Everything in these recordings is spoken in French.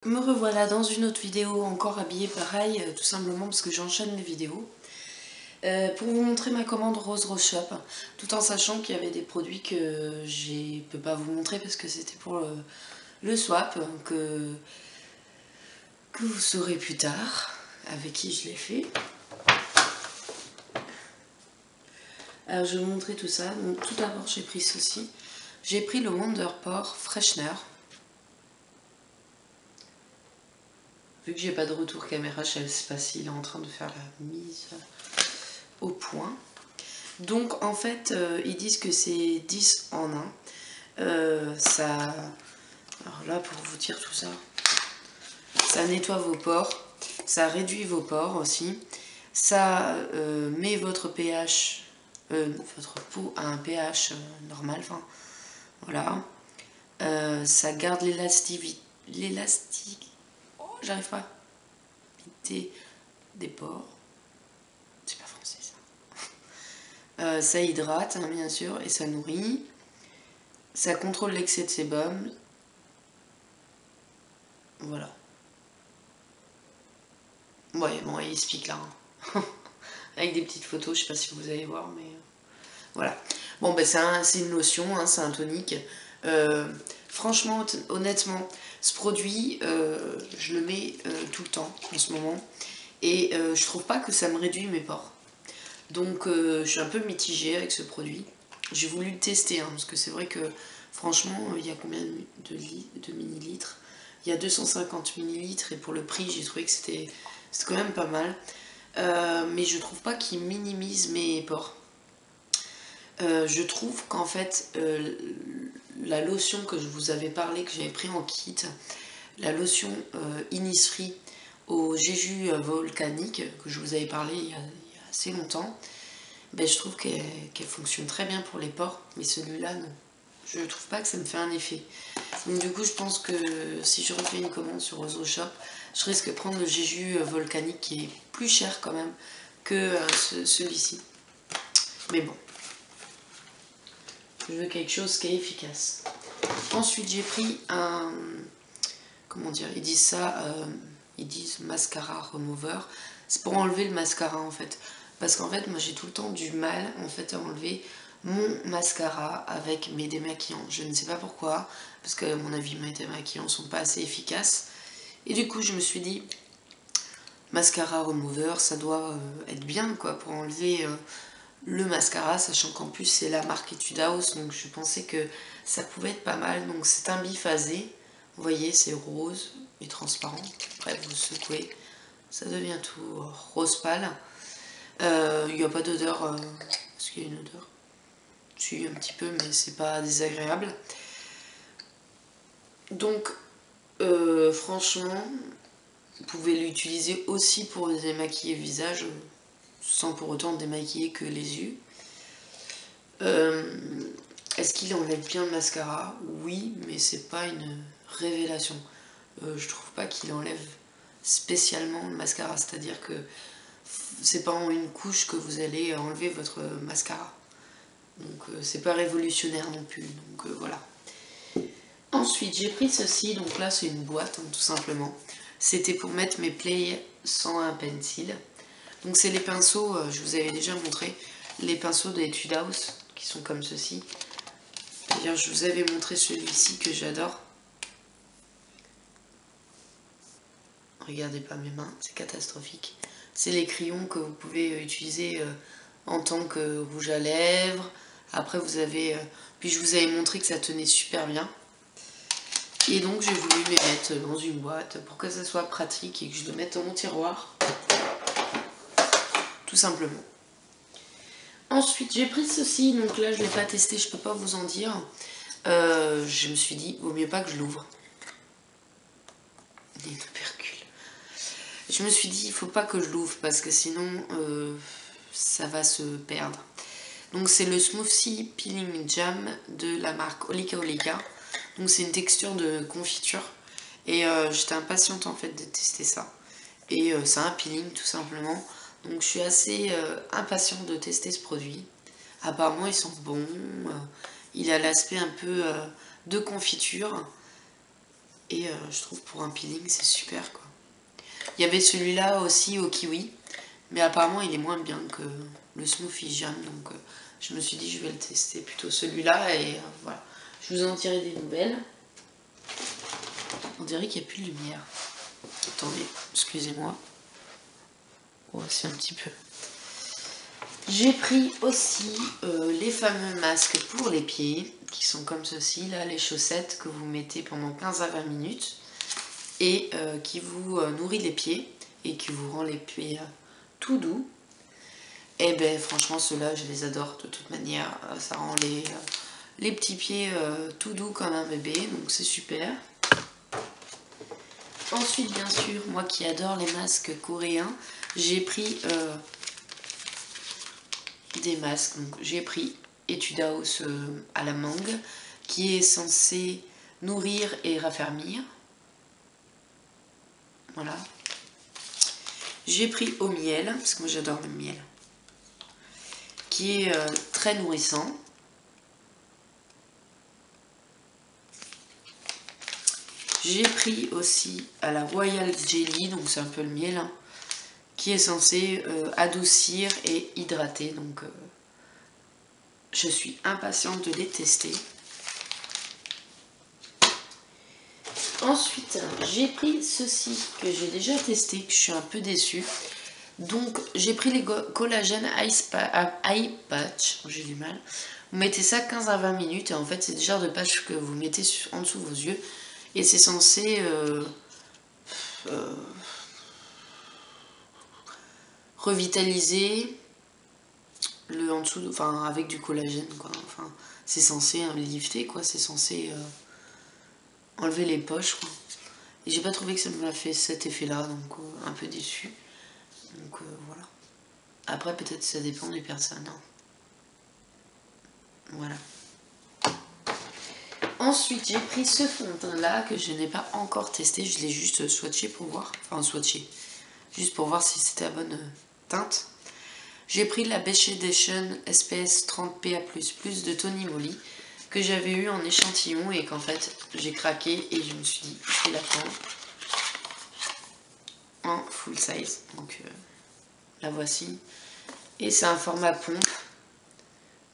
Me revoilà dans une autre vidéo, encore habillée pareil, tout simplement parce que j'enchaîne les vidéos. Pour vous montrer ma commande Rose Rose Shop, tout en sachant qu'il y avait des produits que je ne peux pas vous montrer parce que c'était pour le swap, que vous saurez plus tard avec qui je l'ai fait. Alors je vais vous montrer tout ça. Donc tout d'abord j'ai pris ceci. J'ai pris le Wonderpore Freshener. Vu que j'ai pas de retour caméra, je sais pas s'il est en train de faire la mise au point. Donc en fait, ils disent que c'est 10 en 1. Ça... Alors là, pour vous dire tout ça, ça nettoie vos pores, ça réduit vos pores aussi, ça met votre pH, votre peau à un pH normal, enfin, voilà. Ça garde l'élastique, oh, j'arrive pas, des pores, c'est pas français ça. Ça hydrate, hein, bien sûr, et ça nourrit. Ça contrôle l'excès de sébum. Voilà. Ouais, bon, il explique là. Hein. Avec des petites photos, je sais pas si vous allez voir, mais... voilà. Bon, ben c'est une lotion, hein, c'est un tonique. Franchement, honnêtement, ce produit, je le mets tout le temps en ce moment. Et je trouve pas que ça me réduit mes pores. Donc, je suis un peu mitigée avec ce produit. J'ai voulu le tester, hein, parce que c'est vrai que, franchement, il y a combien de millilitres? Il y a 250 millilitres, et pour le prix, j'ai trouvé que c'était quand même pas mal. Mais je trouve pas qu'il minimise mes pores. Je trouve qu'en fait, la lotion que je vous avais parlé, que j'avais pris en kit, la lotion Innisfree au jeju volcanique, que je vous avais parlé il y a assez longtemps, ben, je trouve qu'elle fonctionne très bien pour les pores, mais celui-là, non. Je ne trouve pas que ça me fait un effet. Donc du coup, je pense que si je refais une commande sur Ozo Shop, je risque de prendre le jeju volcanique qui est plus cher quand même que celui-ci. Mais bon, je veux quelque chose qui est efficace. Ensuite, j'ai pris un... Comment dire? Ils disent ça, ils disent mascara remover. C'est pour enlever le mascara en fait. Parce qu'en fait, moi j'ai tout le temps du mal en fait à enlever mon mascara avec mes démaquillants. Je ne sais pas pourquoi, parce que à mon avis mes démaquillants sont pas assez efficaces. Et du coup, je me suis dit, mascara remover, ça doit être bien quoi pour enlever le mascara, sachant qu'en plus c'est la marque Etude House, donc je pensais que ça pouvait être pas mal. Donc c'est un biphasé, vous voyez, c'est rose et transparent. Après vous secouez, ça devient tout rose pâle. Il n'y a pas d'odeur, est-ce qu'il y a une odeur? Si, un petit peu, mais c'est pas désagréable. Donc franchement, vous pouvez l'utiliser aussi pour démaquiller le visage, sans pour autant démaquiller que les yeux. Est-ce qu'il enlève bien le mascara? Oui, mais c'est pas une révélation. Je trouve pas qu'il enlève spécialement le mascara, c'est-à-dire que c'est pas en une couche que vous allez enlever votre mascara. Donc c'est pas révolutionnaire non plus, donc voilà. Ensuite j'ai pris ceci, donc là c'est une boîte hein, tout simplement. C'était pour mettre mes Play 101 Pencil. Donc c'est les pinceaux, je vous avais déjà montré, les pinceaux de Etude House, qui sont comme ceci. D'ailleurs je vous avais montré celui-ci que j'adore. Regardez pas mes mains, c'est catastrophique. C'est les crayons que vous pouvez utiliser en tant que rouge à lèvres. Après vous avez... puis je vous avais montré que ça tenait super bien. Et donc j'ai voulu les mettre dans une boîte pour que ça soit pratique et que je le mette dans mon tiroir. Tout simplement. Ensuite j'ai pris ceci, donc là je ne l'ai pas testé, je ne peux pas vous en dire. Je me suis dit, vaut mieux pas que je l'ouvre. Les tubercules. Je me suis dit, il faut pas que je l'ouvre parce que sinon ça va se perdre. Donc c'est le Smoothie Peeling Jam de la marque Olika Olika. Donc c'est une texture de confiture. Et j'étais impatiente en fait de tester ça. Et c'est un peeling tout simplement. Donc je suis assez impatiente de tester ce produit. Apparemment ils sont bons. Il a l'aspect un peu de confiture. Et je trouve pour un peeling c'est super quoi. Il y avait celui-là aussi au kiwi, mais apparemment il est moins bien que le Smoothie Jam, donc je me suis dit je vais le tester plutôt celui-là et voilà. Je vous en tirerai des nouvelles. On dirait qu'il n'y a plus de lumière. Attendez, excusez-moi. Oh, c'est un petit peu. J'ai pris aussi les fameux masques pour les pieds, qui sont comme ceci, là, les chaussettes que vous mettez pendant 15 à 20 minutes et qui vous nourrit les pieds et qui vous rend les pieds tout doux. Et ben franchement, ceux-là, je les adore de toute manière. Ça rend les petits pieds tout doux comme un bébé, donc c'est super. Ensuite, bien sûr, moi qui adore les masques coréens, j'ai pris des masques. J'ai pris Etude House à la mangue, qui est censé nourrir et raffermir. Voilà. J'ai pris au miel, parce que moi j'adore le miel, qui est très nourrissant. J'ai pris aussi à la Royal Jelly, donc c'est un peu le miel, hein, qui est censé adoucir et hydrater. Donc je suis impatiente de les tester. Ensuite, j'ai pris ceci que j'ai déjà testé, que je suis un peu déçue. Donc j'ai pris les collagène eye patch, j'ai du mal. Vous mettez ça 15 à 20 minutes et en fait c'est des genres de patch que vous mettez en dessous de vos yeux. Et c'est censé revitaliser le en dessous, enfin avec du collagène quoi. Enfin c'est censé lifter quoi, c'est censé enlever les poches quoi. Et j'ai pas trouvé que ça m'a fait cet effet là, donc un peu déçu. Donc voilà. Après peut-être ça dépend des personnes. Hein. Voilà. Ensuite, j'ai pris ce fond de teint là que je n'ai pas encore testé, je l'ai juste swatché pour voir, enfin swatché, juste pour voir si c'était la bonne teinte. J'ai pris la Beige Edition SPS 30 PA++ de Tony Moly que j'avais eu en échantillon et qu'en fait j'ai craqué et je me suis dit je vais la prendre en full size. Donc la voici et c'est un format pompe.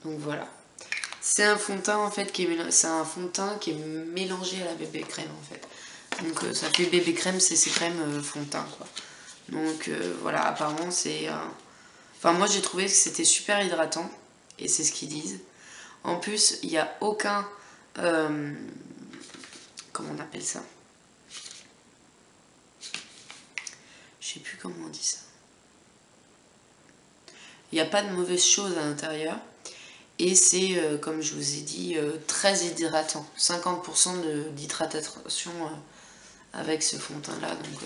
Donc voilà. C'est un fond de teint en fait qui est mélangé à la bébé crème en fait. Donc ça fait bébé crème, c'est crème fond de teint quoi. Donc voilà, apparemment c'est enfin moi j'ai trouvé que c'était super hydratant et c'est ce qu'ils disent. En plus, il n'y a aucun comment on appelle ça? Je sais plus comment on dit ça. Il n'y a pas de mauvaise chose à l'intérieur. Et c'est, comme je vous ai dit, très hydratant. 50% d'hydratation avec ce fond de teint là. Donc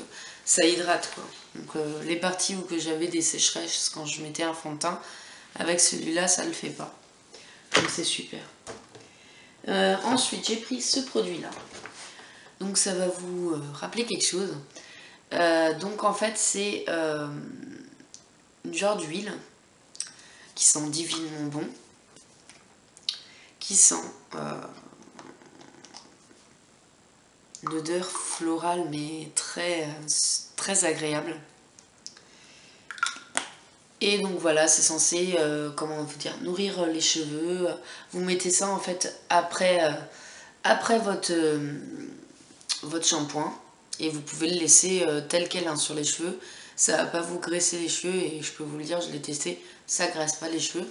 ça hydrate quoi. Donc les parties où que j'avais des sécheresses quand je mettais un fond de teint, avec celui-là ça le fait pas. Donc c'est super. Ensuite j'ai pris ce produit là. Donc ça va vous rappeler quelque chose. Donc en fait c'est une genre d'huile qui sent divinement bon. Qui sent une odeur florale mais très agréable. Et donc voilà, c'est censé, comment vous dire, nourrir les cheveux. Vous mettez ça en fait après votre shampoing et vous pouvez le laisser tel quel hein, sur les cheveux. Ça va pas vous graisser les cheveux et je peux vous le dire, je l'ai testé, ça graisse pas les cheveux.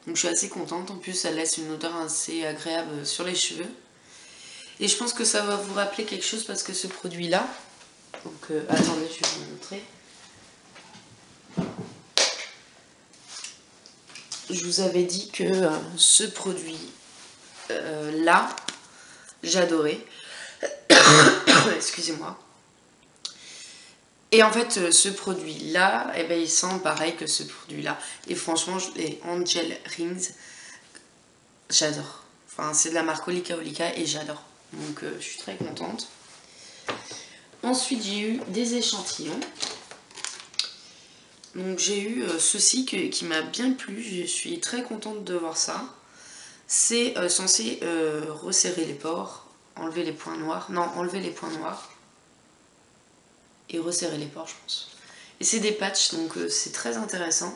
Donc je suis assez contente, en plus ça laisse une odeur assez agréable sur les cheveux. Et je pense que ça va vous rappeler quelque chose parce que ce produit là, donc attendez je vais vous montrer. Je vous avais dit que ce produit là, j'adorais. Excusez-moi. Et en fait, ce produit-là, eh ben, il sent pareil que ce produit-là. Et franchement, les Angel Rings, j'adore. Enfin, c'est de la marque Olika Olika et j'adore. Donc, je suis très contente. Ensuite, j'ai eu des échantillons. Donc, j'ai eu ceci qui m'a bien plu. Je suis très contente de voir ça. C'est censé resserrer les pores enlever les points noirs. Non, enlever les points noirs. Et resserrer les pores, je pense. Et c'est des patchs, donc c'est très intéressant.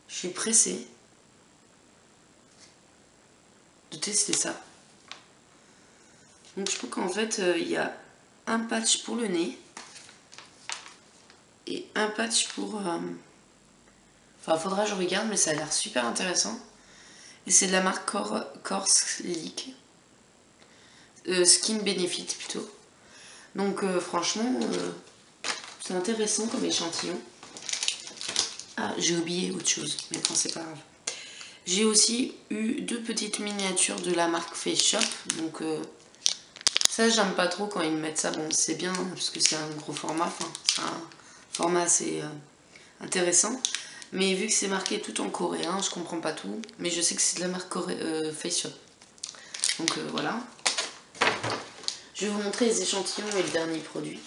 Je suis pressée de tester ça. Donc je trouve qu'en fait, il y a un patch pour le nez. Et un patch pour... Enfin, faudra que je regarde, mais ça a l'air super intéressant. Et c'est de la marque Core Slick. Skin Benefit plutôt. Donc franchement, c'est intéressant comme échantillon. Ah, j'ai oublié autre chose, mais bon, c'est pas grave. J'ai aussi eu 2 petites miniatures de la marque Face Shop. Donc ça, j'aime pas trop quand ils me mettent ça. Bon, c'est bien, parce que c'est un gros format. Enfin, c'est un format assez intéressant. Mais vu que c'est marqué tout en coréen, je comprends pas tout. Mais je sais que c'est de la marque Face Shop. Donc voilà. Je vais vous montrer les échantillons et le dernier produit.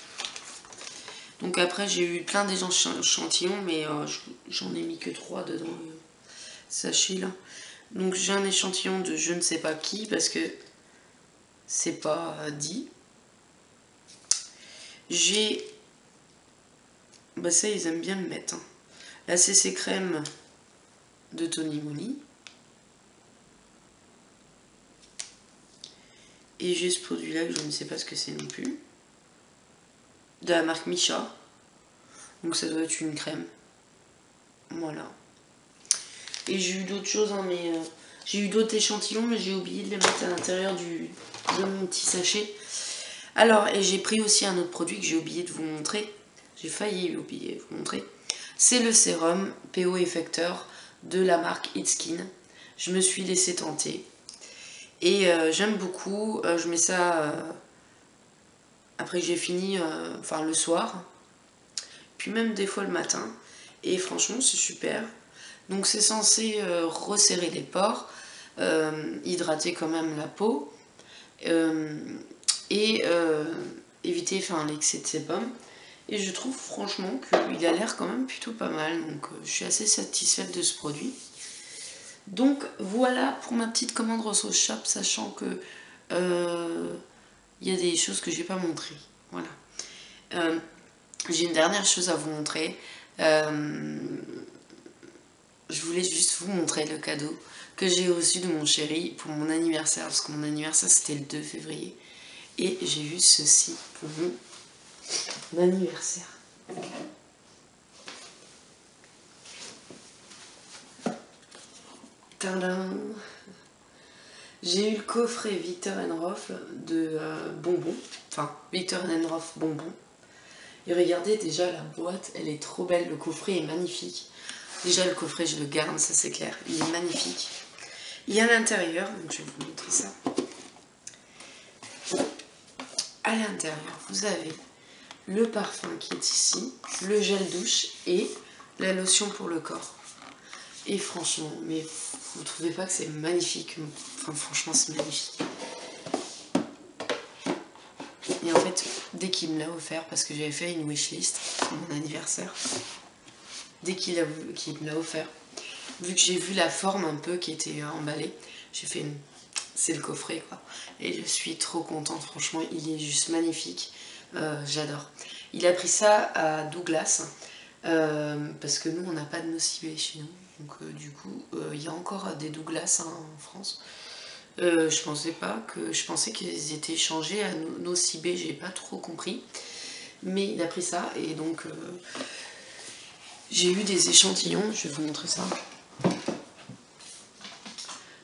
Donc après, j'ai eu plein d'échantillons, mais j'en ai mis que 3 dedans le sachet là. Donc j'ai un échantillon de je ne sais pas qui, parce que c'est pas dit. J'ai... Bah ça, ils aiment bien le mettre. Hein. La CC crème de Tony Moly. Et j'ai ce produit là que je ne sais pas ce que c'est non plus. De la marque Micha. Donc ça doit être une crème. Voilà. Et j'ai eu d'autres choses, hein, mais j'ai eu d'autres échantillons, mais j'ai oublié de les mettre à l'intérieur de mon petit sachet. Alors, et j'ai pris aussi un autre produit que j'ai oublié de vous montrer. J'ai failli oublier de vous montrer. C'est le sérum PO Effecteur de la marque It's Skin. Je me suis laissé tenter. Et j'aime beaucoup. Je mets ça après que j'ai fini, enfin le soir. Puis même des fois le matin. Et franchement, c'est super. Donc c'est censé resserrer les pores, hydrater quand même la peau. Et éviter l'excès de sébum. Et je trouve franchement qu'il a l'air quand même plutôt pas mal. Donc je suis assez satisfaite de ce produit. Donc voilà pour ma petite commande Rosso Shop, sachant que il y a des choses que je n'ai pas montrées. Voilà. J'ai une dernière chose à vous montrer. Je voulais juste vous montrer le cadeau que j'ai reçu de mon chéri pour mon anniversaire, parce que mon anniversaire c'était le 2 février. Et j'ai eu ceci pour mon anniversaire. Tadam! J'ai eu le coffret Viktor & Rolf de bonbons. Enfin, Viktor & Rolf bonbons. Et regardez déjà la boîte, elle est trop belle. Le coffret est magnifique. Déjà le coffret, je le garde, ça c'est clair. Il est magnifique. Il y a à l'intérieur, donc je vais vous montrer ça. À l'intérieur, vous avez le parfum qui est ici, le gel douche et la lotion pour le corps. Et franchement, mais vous trouvez pas que c'est magnifique? Enfin, franchement, c'est magnifique. Et en fait, dès qu'il me l'a offert, parce que j'avais fait une wishlist pour mon anniversaire, dès qu'il me l'a offert, vu que j'ai vu la forme un peu qui était emballée, j'ai fait une... C'est le coffret quoi. Et je suis trop contente, franchement, il est juste magnifique. J'adore. Il a pris ça à Douglas, parce que nous, on n'a pas de Nocibé chez nous. Donc du coup, il y a encore des Douglas en France. Je pensais qu'ils étaient changés à Nocibé, j'ai pas trop compris. Mais il a pris ça et donc j'ai eu des échantillons, je vais vous montrer ça.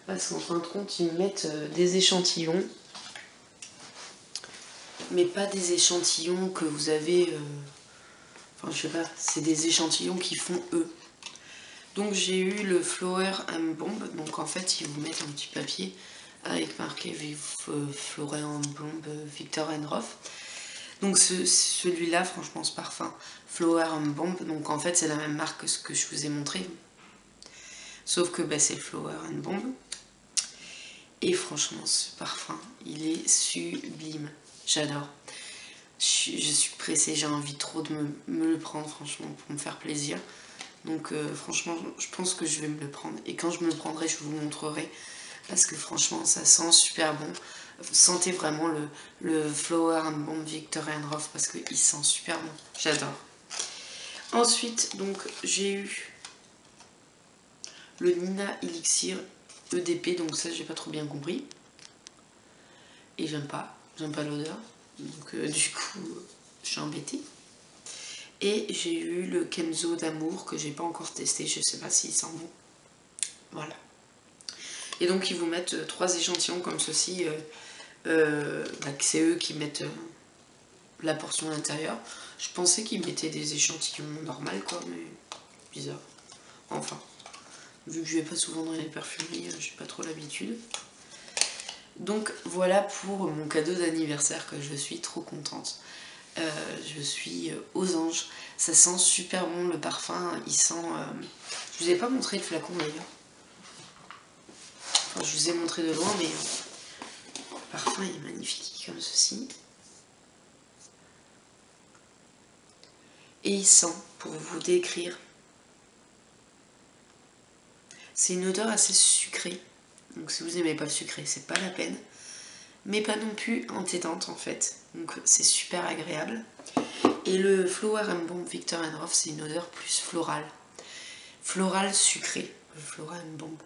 Parce qu'en fin de compte, ils mettent des échantillons, mais pas des échantillons que vous avez... Enfin, je sais pas, c'est des échantillons qui font eux. Donc j'ai eu le Flower & Bomb, donc en fait, ils vous mettent un petit papier avec marqué Flower & Bomb Viktor & Rolf. Donc celui-là, franchement, ce parfum, Flower & Bomb, donc en fait, c'est la même marque que ce que je vous ai montré. Sauf que bah, c'est Flower & Bomb. Et franchement, ce parfum, il est sublime. J'adore. Je suis pressée, j'ai envie trop de me le prendre, franchement, pour me faire plaisir. Donc franchement, je pense que je vais me le prendre. Et quand je me le prendrai, je vous montrerai. parce que franchement ça sent super bon. Sentez vraiment le Flower and Bomb Victory and Rolf parce qu'il sent super bon, j'adore. Ensuite donc j'ai eu le Nina Elixir EDP, donc ça j'ai pas trop bien compris et j'aime pas l'odeur, donc du coup je suis embêtée. Et j'ai eu le Kenzo d'amour que j'ai pas encore testé, je sais pas s'il sent bon. Voilà. Et donc ils vous mettent 3 échantillons comme ceci, c'est eux qui mettent la portion à l'intérieur. Je pensais qu'ils mettaient des échantillons normaux quoi, mais bizarre. Enfin, vu que je vais pas souvent dans les parfumeries, j'ai pas trop l'habitude. Donc voilà pour mon cadeau d'anniversaire que je suis trop contente. Je suis aux anges. Ça sent super bon le parfum. Il sent... Je vous ai pas montré le flacon d'ailleurs. Enfin, je vous ai montré de loin, mais le parfum est magnifique comme ceci. Et il sent, pour vous décrire, c'est une odeur assez sucrée. Donc si vous n'aimez pas le sucré, c'est pas la peine. Mais pas non plus entêtante en fait. Donc c'est super agréable. Et le Flower and Bomb Victor and Rolf, c'est une odeur plus florale. Florale sucrée, le Flower and Bomb.